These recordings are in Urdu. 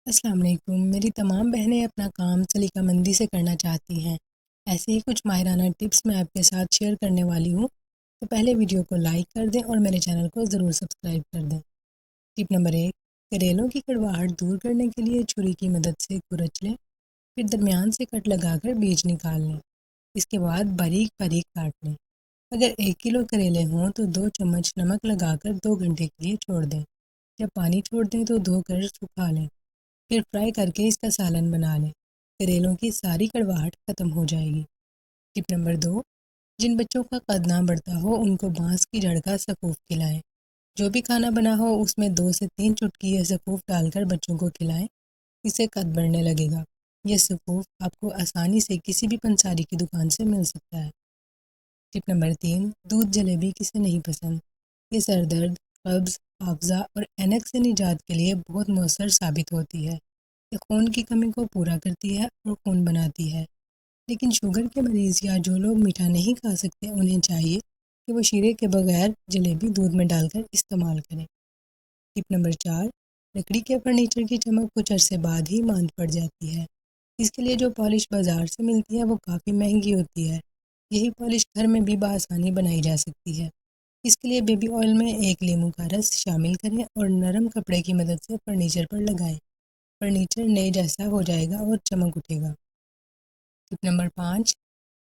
السلام علیکم۔ میری تمام بہنیں اپنا کام سلیقہ مندی سے کرنا چاہتی ہیں۔ ایسے ہی کچھ ماہرانہ ٹپس میں آپ کے ساتھ شیئر کرنے والی ہوں، تو پہلے ویڈیو کو لائک کر دیں اور میرے چینل کو ضرور سبسکرائب کر دیں۔ ٹپ نمبر 1، کریلوں کی کڑواہٹ دور کرنے کے لیے چھری کی مدد سے کورچ لیں، پھر درمیان سے کٹ لگا کر بیج نکال لیں۔ اس کے بعد باریک باریک کاٹ لیں۔ اگر 1 کلو کریلے ہوں تو 2 چمچ نمک لگا کر 2 گھنٹے کے لیے چھوڑ دیں۔ جب پانی چھوڑ دیں تو دھو کر سکھا لیں، پھر فرائی کر کے اس کا سالن بنا لیں۔ کریلوں کی ساری کڑواہٹ ختم ہو جائے گی۔ ٹپ نمبر 2، جن بچوں کا قد نہ بڑھتا ہو ان کو بانس کی جڑ کا سکوف کھلائیں۔ جو بھی کھانا بنا ہو اس میں 2 سے 3 چٹکی یہ سکوف ڈال کر بچوں کو کھلائیں، اس سے قد بڑھنے لگے گا۔ یہ سکوف آپ کو آسانی سے کسی بھی پنساری کی دکان سے مل سکتا ہے۔ ٹپ نمبر 3، دودھ جلیبی کسے نہیں پسند؟ یہ سر درد، قبض، حافظہ اور اینک سے نجات کے لیے بہت مؤثر ثابت ہوتی ہے۔ یہ خون کی کمی کو پورا کرتی ہے اور خون بناتی ہے۔ لیکن شوگر کے مریض یا جو لوگ میٹھا نہیں کھا سکتے انہیں چاہیے کہ وہ شیرے کے بغیر جلیبی دودھ میں ڈال کر استعمال کریں۔ ٹپ نمبر 4، لکڑی کے فرنیچر کی چمک کچھ عرصے بعد ہی ماند پڑ جاتی ہے۔ اس کے لیے جو پالش بازار سے ملتی ہے وہ کافی مہنگی ہوتی ہے۔ یہی پالش گھر میں بھی بآسانی بنائی جا سکتی ہے۔ اس کے لیے بیبی آئل میں 1 لیموں کا رس شامل کریں اور نرم کپڑے کی مدد سے فرنیچر پر لگائیں۔ فرنیچر نئے جیسا ہو جائے گا اور چمک اٹھے گا۔ ٹپ نمبر 5،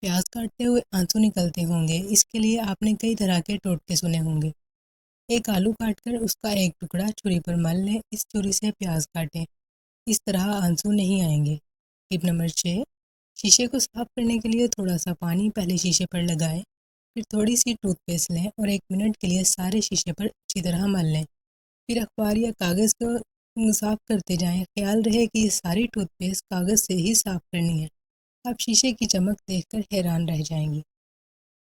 پیاز کاٹتے ہوئے آنسو نکلتے ہوں گے۔ اس کے لیے آپ نے کئی طرح کے ٹوٹکے سنے ہوں گے۔ ایک آلو کاٹ کر اس کا ایک ٹکڑا چھری پر مل لیں، اس چھری سے پیاز کاٹیں، اس طرح آنسو نہیں آئیں گے۔ ٹپ نمبر 6، شیشے کو صاف کرنے کے لیے تھوڑا سا پانی پہلے شیشے پر لگائیں، پھر تھوڑی سی ٹوتھ پیسٹ لیں اور 1 منٹ کے لیے سارے شیشے پر اچھی طرح مل لیں۔ پھر اخبار یا کاغذ کو صاف کرتے جائیں، خیال رہے کہ یہ ساری ٹوتھ پیسٹ کاغذ سے ہی صاف کرنی ہے۔ آپ شیشے کی چمک دیکھ کر حیران رہ جائیں گی۔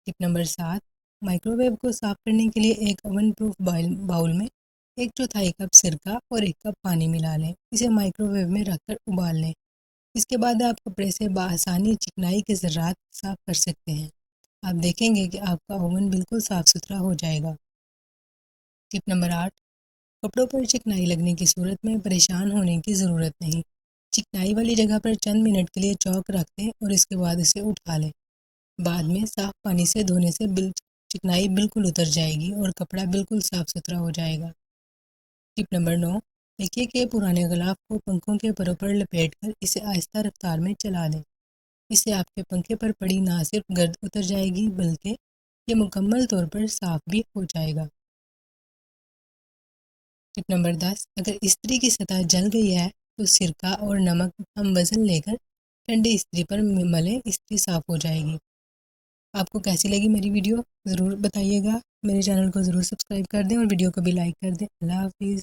ٹپ نمبر 7، مائکرو ویو کو صاف کرنے کے لیے ایک اوون پروف باؤل میں 1/4 کپ سرکہ اور 1 کپ پانی ملا لیں، اسے مائکرو ویو میں رکھ کر ابال لیں۔ اس کے بعد آپ کپڑے سے بآسانی چکنائی کے ذرات صاف کر سکتے ہیں۔ آپ دیکھیں گے کہ آپ کا اوون بالکل صاف ستھرا ہو جائے گا۔ ٹپ نمبر 8، کپڑوں پر چکنائی لگنے کی صورت میں پریشان ہونے کی ضرورت نہیں۔ چکنائی والی جگہ پر چند منٹ کے لیے چاک رکھ دیں اور اس کے بعد اسے اٹھا لیں۔ بعد میں صاف پانی سے دھونے سے چکنائی بالکل اتر جائے گی اور کپڑا بالکل صاف ستھرا ہو جائے گا۔ ٹپ نمبر 9، دیکھیے کہ پرانے غلاف کو پنکھوں کے پروں پر لپیٹ کر اسے آہستہ رفتار میں چلا دیں۔ اس سے آپ کے پنکھے پر پڑی نہ صرف گرد اتر جائے گی بلکہ یہ مکمل طور پر صاف بھی ہو جائے گا۔ ٹپ نمبر 10، اگر استری کی سطح جل گئی ہے تو سرکہ اور نمک ہم وزن لے کر ٹھنڈی استری پر ملیں، استری صاف ہو جائے گی۔ آپ کو کیسی لگی میری ویڈیو ضرور بتائیے گا۔ میرے چینل کو ضرور سبسکرائب کر دیں اور ویڈیو کو بھی لائک کر دیں۔ اللہ حافظ۔